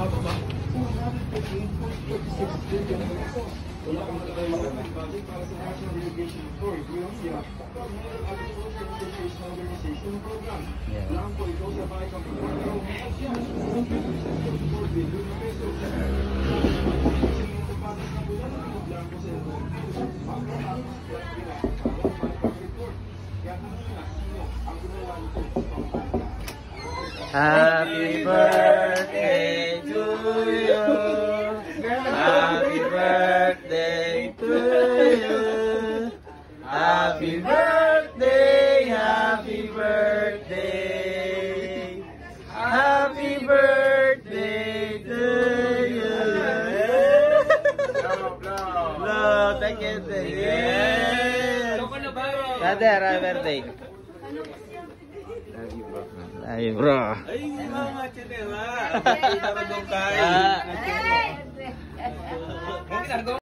Wala kang matatayo budget para sa National Irrigation Authority of India at Agricultural Modernization Program. Lang po ito sa bahay ng Pagkakaroon ng Asya. 4 billion na pesos. Lang po sa ito. Pagkakatapos lang pinakakaroon ng pag-report. Kaya kanina, sino ang gumawa nito sa pamamahala? Happy birthday to you. Happy birthday to you. Happy birthday, happy birthday. Happy birthday to you. Blow, thank you. Brother, happy birthday. Ay, bro. Ay, mga chinela. Ay,